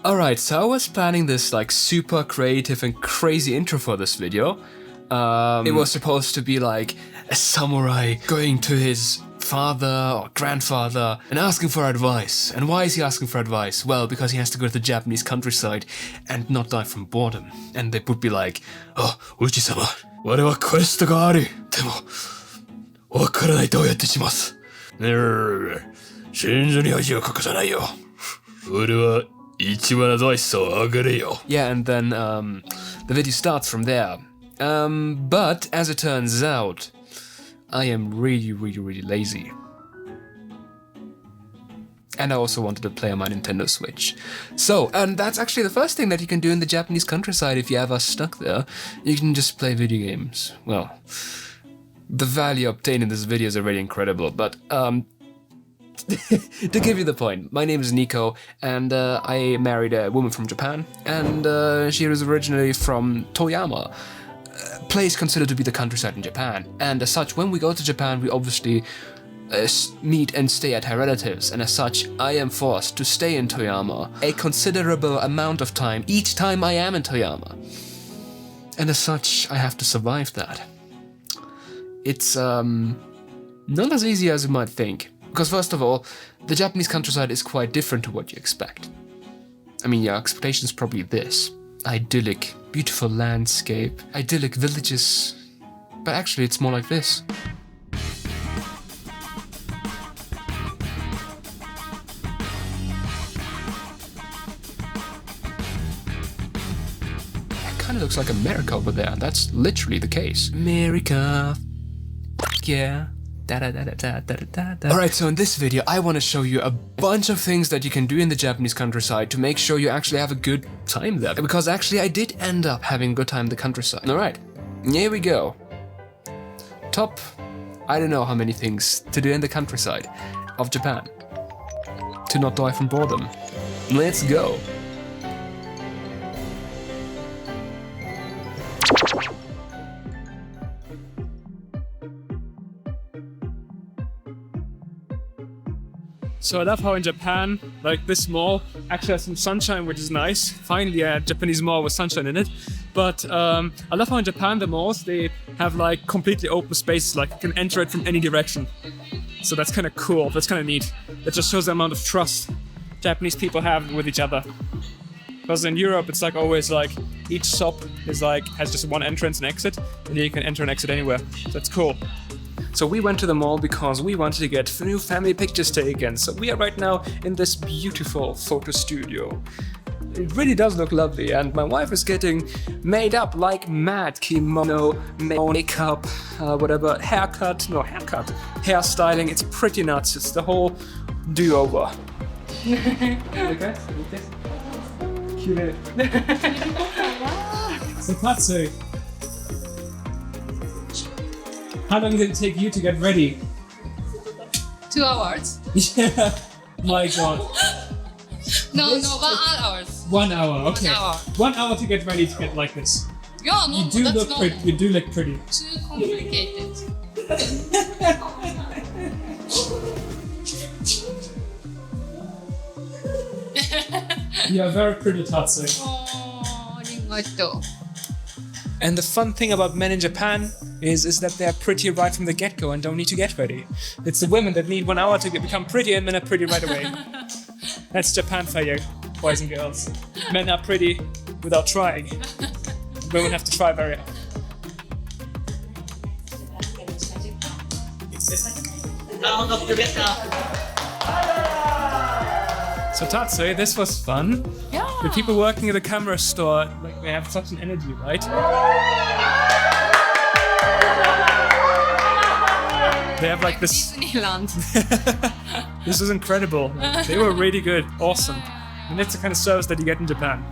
Alright, so I was planning this like super creative and crazy intro for this video. It was supposed to be like a samurai going to his father or grandfather and asking for advice. And why is he asking for advice? Well, because he has to go to the Japanese countryside and not die from boredom. And they would be like, "Oh, Uji-sama, 我はクエストがある。でも、わからないどうやってします。真珠に恥をかかさないよ。俺は一番アドバイスをあげるよ." Yeah, and then the video starts from there. But as it turns out, I am really lazy. And I also wanted to play on my Nintendo Switch. So, and that's actually the first thing that you can do in the Japanese countryside if you're ever stuck there. You can just play video games. Well, the value obtained in this video is already incredible, but to give you the point, my name is Nico, and I married a woman from Japan, and she was originally from Toyama, a place considered to be the countryside in Japan. And as such, when we go to Japan, we obviously meet and stay at her relatives, and as such, I am forced to stay in Toyama a considerable amount of time each time I am in Toyama. And as such, I have to survive that. It's not as easy as you might think. Because first of all, the Japanese countryside is quite different to what you expect. I mean, your expectation is probably this. Idyllic, beautiful landscape, idyllic villages. But actually it's more like this. It kind of looks like America over there. That's literally the case. America. Yeah. Alright, so in this video I want to show you a bunch of things that you can do in the Japanese countryside to make sure you actually have a good time there. Because actually I did end up having a good time in the countryside. Alright, here we go. Top, I don't know how many things to do in the countryside of Japan to not die from boredom. Let's go. So I love how in Japan, like this mall actually has some sunshine, which is nice. Finally a Japanese mall with sunshine in it. But I love how in Japan the malls, they have like completely open spaces, like you can enter it from any direction. So that's kind of cool, that's kind of neat. That just shows the amount of trust Japanese people have with each other. Because in Europe it's like always like each shop is like has just one entrance and exit, and you can enter and exit anywhere. So that's cool. So we went to the mall because we wanted to get new family pictures taken. So we are right now in this beautiful photo studio. It really does look lovely, and my wife is getting made up like mad. Kimono, makeup, whatever, hairstyling. It's pretty nuts. It's the whole do-over. Okay, cute. So Tatsui, how long did it take you to get ready? 2 hours. Yeah, my god. No, 1 hour. 1 hour, okay. 1 hour. 1 hour to get ready to get like this. Yeah, no, You do that's look not pretty. You do look pretty. too complicated. You are very pretty, Tatsui. Oh, ありがとう. And the fun thing about men in Japan is that they're pretty right from the get-go and don't need to get ready. It's the women that need 1 hour to become pretty, and men are pretty right away. That's Japan for you, boys and girls. Men are pretty without trying. Women have to try very hard. So Tatsui, this was fun. Yeah. The people working at the camera store, like, they have such an energy, right? They have like this. Disneyland. This is incredible. They were really good, awesome. And that's the kind of service that you get in Japan.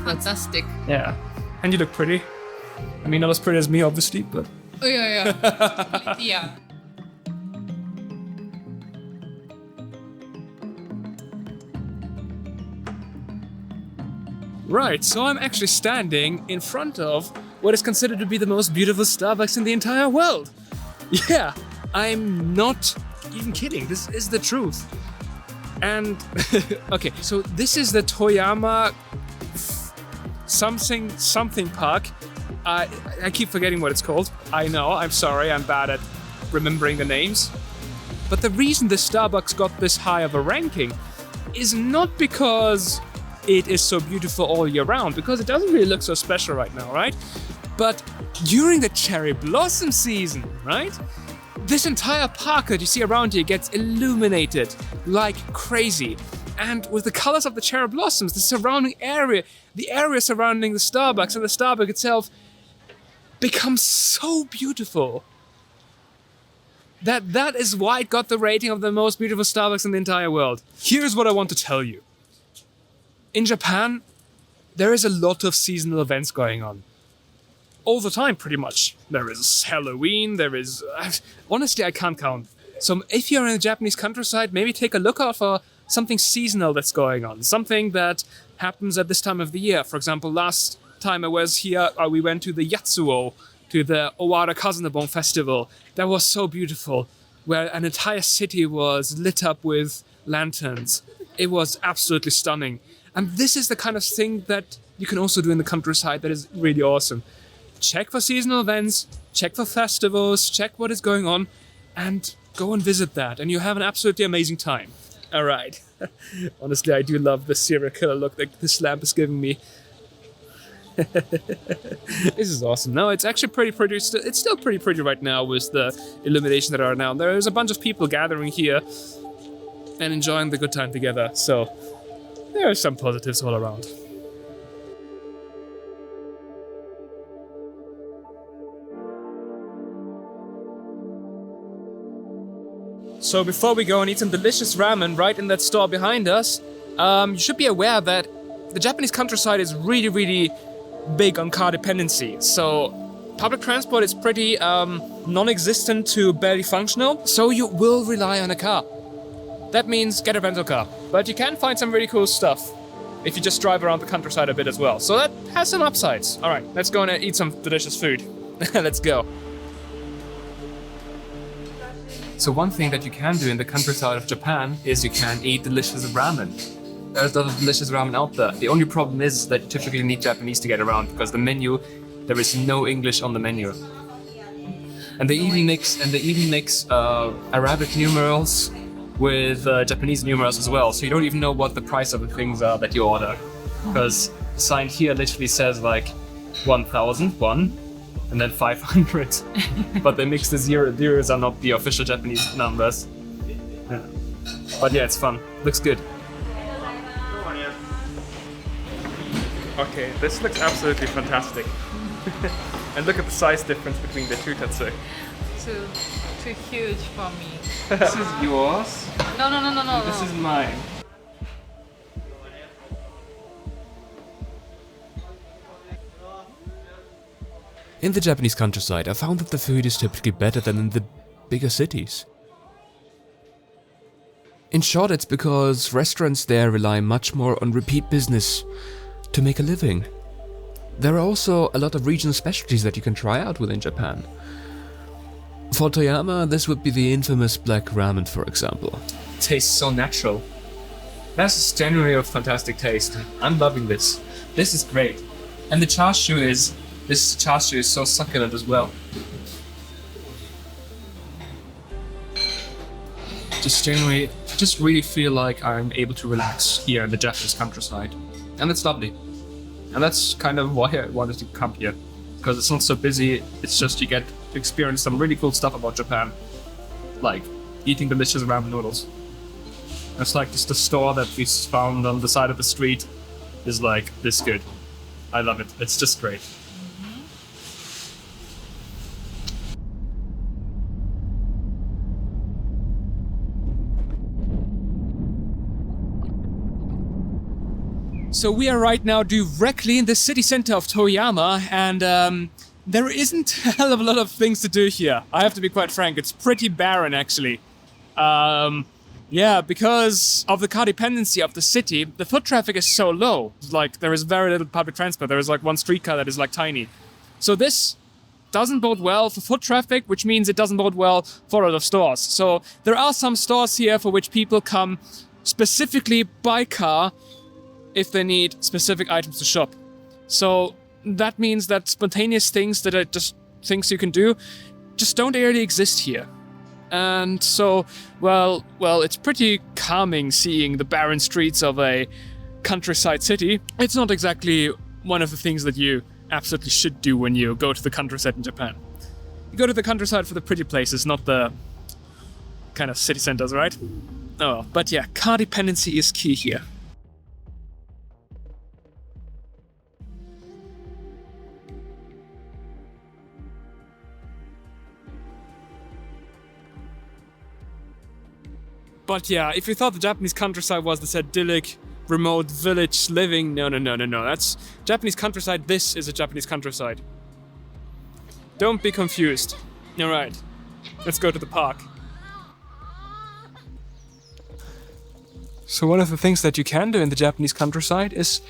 Fantastic. Yeah. And you look pretty. I mean, not as pretty as me, obviously, but. Oh, yeah. Yeah. Right, so I'm actually standing in front of what is considered to be the most beautiful Starbucks in the entire world. Yeah, I'm not even kidding. This is the truth. And okay, so this is the Toyama something park. I keep forgetting what it's called. I know, I'm sorry, I'm bad at remembering the names. But the reason the Starbucks got this high of a ranking is not because it is so beautiful all year round, because it doesn't really look so special right now, right? But during the cherry blossom season, right? This entire park that you see around here gets illuminated like crazy. And with the colors of the cherry blossoms, the surrounding area, the area surrounding the Starbucks and the Starbucks itself becomes so beautiful. That is why it got the rating of the most beautiful Starbucks in the entire world. Here's what I want to tell you. In Japan, there is a lot of seasonal events going on. All the time, pretty much. There is Halloween, there is... honestly, I can't count. So if you're in the Japanese countryside, maybe take a look out for something seasonal that's going on. Something that happens at this time of the year. For example, last time I was here, we went to the Yatsuo, to the Owara Kazunabon festival. That was so beautiful, where an entire city was lit up with lanterns. It was absolutely stunning. And this is the kind of thing that you can also do in the countryside that is really awesome. Check for seasonal events, check for festivals, check what is going on, and go and visit that, and you have an absolutely amazing time. All right. Honestly, I do love the serial killer look that this lamp is giving me. This is awesome. No, it's actually pretty pretty. It's still pretty pretty right now with the illumination that are now. There's a bunch of people gathering here and enjoying the good time together. So there are some positives all around. So before we go and eat some delicious ramen right in that store behind us, you should be aware that the Japanese countryside is really, really big on car dependency. So public transport is pretty non-existent to barely functional, so you will rely on a car. That means get a rental car. But you can find some really cool stuff if you just drive around the countryside a bit as well. So that has some upsides. All right, let's go and eat some delicious food. Let's go. So one thing that you can do in the countryside of Japan is you can eat delicious ramen. There's a lot of delicious ramen out there. The only problem is that you typically need Japanese to get around because the menu, there is no English on the menu. And they even mix Arabic numerals with Japanese numerals as well. So you don't even know what the price of the things are that you order. Because the sign here literally says like 1,001 and then 500. But they mix the zeros are not the official Japanese numbers. Yeah. But yeah, it's fun. Looks good. Okay, this looks absolutely fantastic. And look at the size difference between the two Tatsui. Too huge for me. This is yours. No. This is mine. In the Japanese countryside, I found that the food is typically better than in the bigger cities. In short, it's because restaurants there rely much more on repeat business to make a living. There are also a lot of regional specialties that you can try out within Japan. For Toyama, this would be the infamous black ramen, for example. Tastes so natural. That's genuinely a fantastic taste. I'm loving this. This is great. And the chashu is so succulent as well. Just really feel like I'm able to relax here in the Japanese countryside. And it's lovely. And that's kind of why I wanted to come here. Because it's not so busy, it's just you get to experience some really cool stuff about Japan. Like eating delicious ramen noodles. It's like just the store that we found on the side of the street is like this good. I love it. It's just great. So we are right now directly in the city center of Toyama, and there isn't a hell of a lot of things to do here. I have to be quite frank, it's pretty barren actually. Yeah, because of the car dependency of the city, the foot traffic is so low. Like, there is very little public transport. There is like one streetcar that is like tiny. So this doesn't bode well for foot traffic, which means it doesn't bode well for a lot of stores. So there are some stores here for which people come specifically by car if they need specific items to shop. So that means that spontaneous things that are just things you can do just don't really exist here. And so, well, it's pretty calming seeing the barren streets of a countryside city. It's not exactly one of the things that you absolutely should do when you go to the countryside in Japan. You go to the countryside for the pretty places, not the kind of city centers, right? Oh, but yeah, car dependency is key here. But yeah, if you thought the Japanese countryside was this idyllic, remote village living, no. That's Japanese countryside. This is a Japanese countryside. Don't be confused. Alright, let's go to the park. So one of the things that you can do in the Japanese countryside is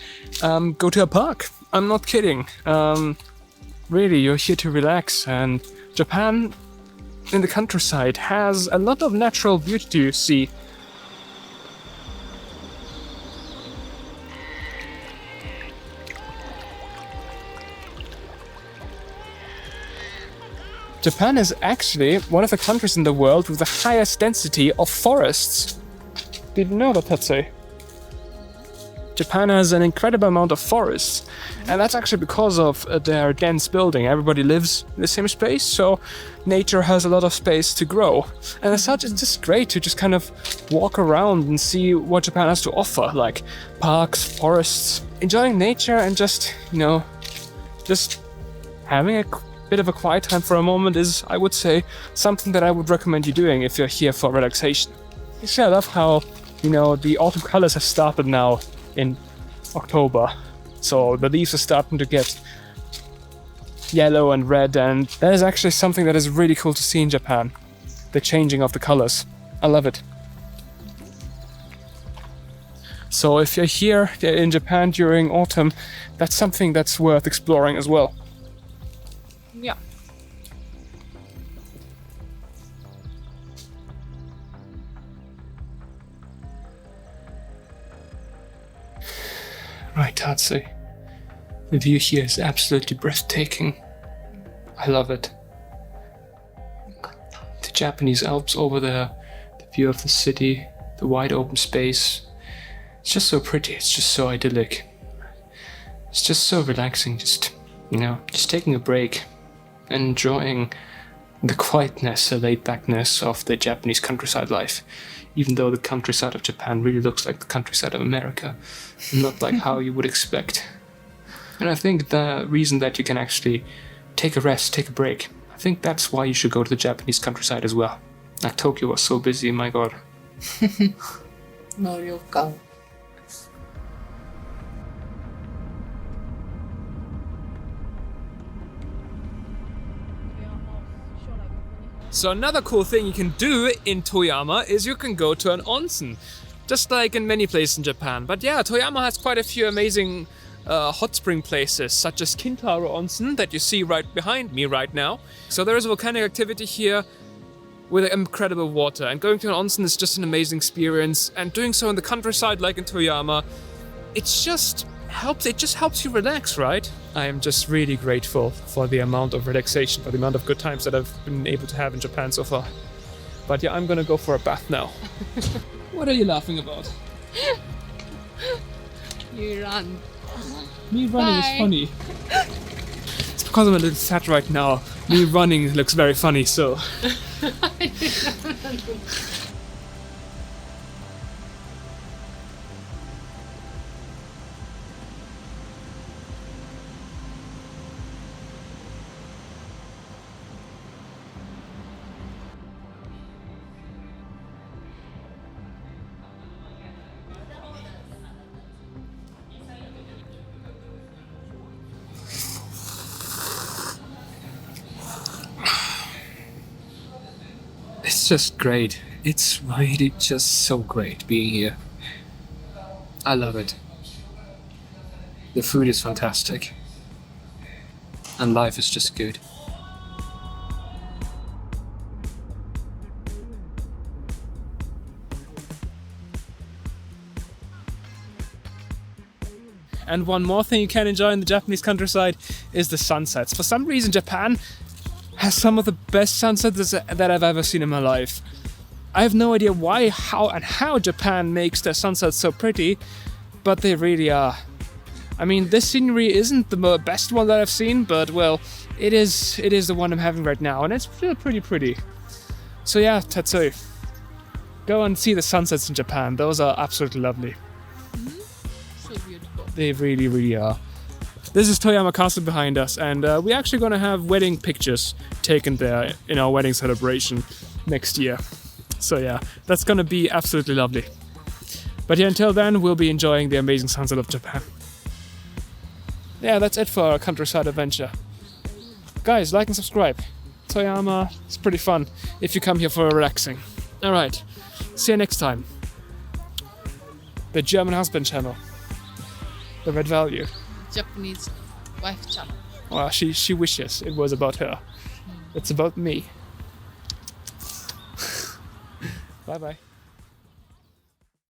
go to a park. I'm not kidding. Really, you're here to relax, and Japan in the countryside has a lot of natural beauty to see. Japan is actually one of the countries in the world with the highest density of forests. Did you know that, Tatsui? Japan has an incredible amount of forests, and that's actually because of their dense building. Everybody lives in the same space, so nature has a lot of space to grow. And as such, it's just great to just kind of walk around and see what Japan has to offer, like parks, forests, enjoying nature, and just, just having a bit of a quiet time for a moment is, I would say, something that I would recommend you doing if you're here for relaxation. Actually, I love how, the autumn colors have started now in October. So the leaves are starting to get yellow and red, and that is actually something that is really cool to see in Japan. The changing of the colors. I love it. So if you're here in Japan during autumn, that's something that's worth exploring as well. Yeah. Right, Tatsui. The view here is absolutely breathtaking. I love it. The Japanese Alps over there, the view of the city, the wide open space. It's just so pretty, it's just so idyllic. It's just so relaxing, just taking a break and enjoying the quietness, the laid-backness of the Japanese countryside life. Even though the countryside of Japan really looks like the countryside of America, not like how you would expect. And I think the reason that you can actually take a rest, take a break, I think that's why you should go to the Japanese countryside as well. Like Tokyo was so busy, my god. No, you'll go. So another cool thing you can do in Toyama is you can go to an onsen, just like in many places in Japan. But yeah, Toyama has quite a few amazing hot spring places, such as Kintaro Onsen that you see right behind me right now. So there is volcanic activity here with incredible water, and going to an onsen is just an amazing experience, and doing so in the countryside like in Toyama, it just helps you relax, right? I am just really grateful for the amount of relaxation, for the amount of good times that I've been able to have in Japan so far. But yeah, I'm gonna go for a bath now. What are you laughing about? You run. Me running Bye. is funny. It's because I'm a little fat right now. Me running looks very funny, so... It's just great. It's really just so great being here. I love it. The food is fantastic. And life is just good. And one more thing you can enjoy in the Japanese countryside is the sunsets. For some reason, Japan has some of the best sunsets that I've ever seen in my life. I have no idea why, how Japan makes their sunsets so pretty, but they really are. I mean, this scenery isn't the best one that I've seen, but well, it is the one I'm having right now, and it's still pretty pretty. So yeah, Tatsui, go and see the sunsets in Japan. Those are absolutely lovely. So beautiful. They really, really are. This is Toyama Castle behind us, and we're actually gonna have wedding pictures taken there in our wedding celebration next year. So yeah, that's gonna be absolutely lovely. But yeah, until then, we'll be enjoying the amazing sunset of Japan. Yeah, that's it for our countryside adventure. Guys, like and subscribe. Toyama, it's pretty fun if you come here for relaxing. Alright, see you next time. The German husband channel. The Red Value. Japanese wife channel. Well, she wishes it was about her. It's about me. Bye bye.